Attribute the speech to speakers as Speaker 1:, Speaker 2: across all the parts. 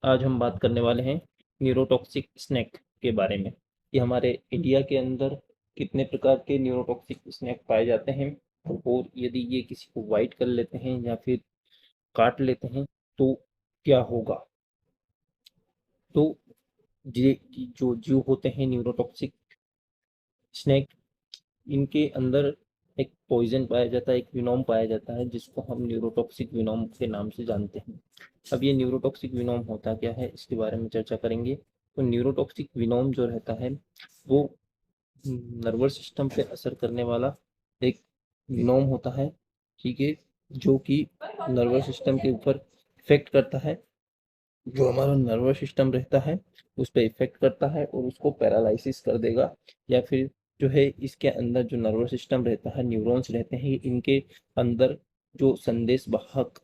Speaker 1: आज हम बात करने वाले हैं न्यूरोटॉक्सिक स्नैक के बारे में कि हमारे इंडिया के अंदर कितने प्रकार के न्यूरोटॉक्सिक स्नैक पाए जाते हैं और यदि ये किसी को वाइट कर लेते हैं या फिर काट लेते हैं तो क्या होगा। तो ये जो जीव होते हैं न्यूरोटॉक्सिक स्नैक, इनके अंदर एक पॉइजन पाया जाता है, एक विनोम पाया जाता है जिसको हम न्यूरोटॉक्सिक विनोम के नाम से जानते हैं। अब ये न्यूरोटॉक्सिक विनोम होता क्या है इसके बारे में चर्चा करेंगे। तो न्यूरोटॉक्सिक विनोम जो रहता है वो नर्वस सिस्टम पे असर करने वाला एक विनोम होता है, ठीक है, जो कि नर्वस सिस्टम के ऊपर इफेक्ट करता है। जो हमारा नर्वस सिस्टम रहता है उस पर इफेक्ट करता है और उसको पैरालिसिस कर देगा। या फिर जो है इसके अंदर जो नर्वस सिस्टम रहता है, न्यूरॉन्स रहते हैं, इनके अंदर जो संदेश वाहक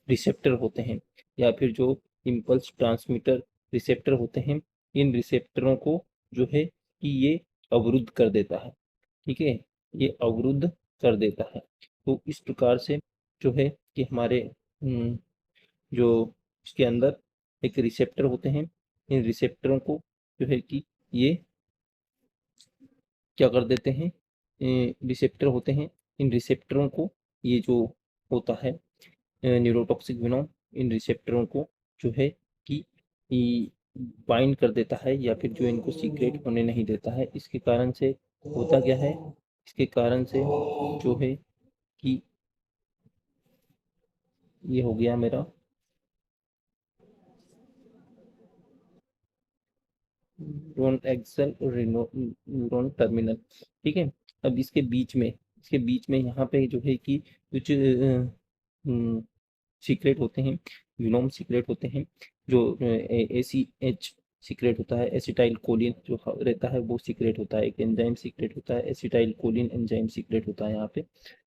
Speaker 1: रिसेप्टर होते हैं या फिर जो इम्पल्स ट्रांसमीटर रिसेप्टर होते हैं, इन रिसेप्टरों को जो है कि ये अवरुद्ध कर देता है, ठीक है, ये अवरुद्ध कर देता है। तो इस प्रकार से जो है कि हमारे जो इसके अंदर एक रिसेप्टर होते हैं, इन रिसेप्टरों को जो है कि ये क्या कर देते हैं, रिसेप्टर होते हैं, इन रिसेप्टरों को ये जो होता है न्यूरोटॉक्सिक विनोम, इन रिसेप्टरों को जो है कि बाइंड कर देता है या फिर जो इनको सीक्रेट होने नहीं देता है। इसके कारण से होता क्या है, इसके कारण से जो है कि ये हो गया मेरा न्यूरॉन एक्सल और न्यूरॉन टर्मिनल, ठीक है। अब इसके बीच में यहाँ पे जो है कि कुछ सीक्रेट होते हैं, यूनोम सीक्रेट होते हैं, जो ACH सीक्रेट होता है, एसिटाइल कोलिन जो रहता है वो सीक्रेट होता है, एक एंजाइम सीक्रेट होता है, एसिटाइल कोलिन एंजाइम सीक्रेट होता है यहाँ पे।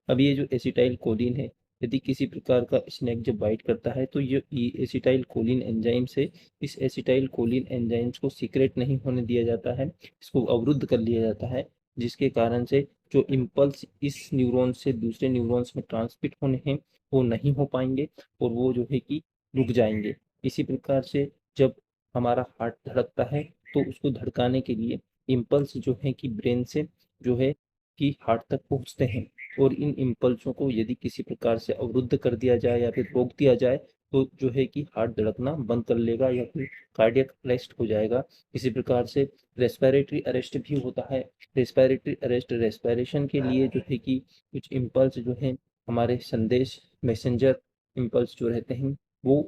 Speaker 1: अब ये जो एसिटाइल कोलिन है, यदि किसी प्रकार का स्नैक जब बाइट करता है तो ये एसिटाइल कोलिन एंजाइम से इस एसिटाइल कोलिन एंजाइम्स को सीक्रेट नहीं होने दिया जाता है, इसको अवरुद्ध कर लिया जाता है, जिसके कारण से जो इम्पल्स इस न्यूरॉन से दूसरे न्यूरॉन्स में ट्रांसमिट होने हैं वो नहीं हो पाएंगे और वो जो है कि रुक जाएंगे। इसी प्रकार से जब हमारा हार्ट धड़कता है तो उसको धड़काने के लिए इम्पल्स जो है कि ब्रेन से जो है कि हार्ट तक पहुंचते हैं और इन इम्पल्सों को यदि किसी प्रकार से अवरुद्ध कर दिया जाए या फिर रोक दिया जाए तो जो है कि हार्ट धड़कना बंद कर लेगा या फिर कार्डियक अरेस्ट हो जाएगा। इसी प्रकार से रेस्पिरेटरी अरेस्ट भी होता है। रेस्पिरेटरी अरेस्ट रेस्पिरेशन के लिए जो है कि कुछ इम्पल्स जो है हमारे संदेश मैसेंजर इम्पल्स जो रहते हैं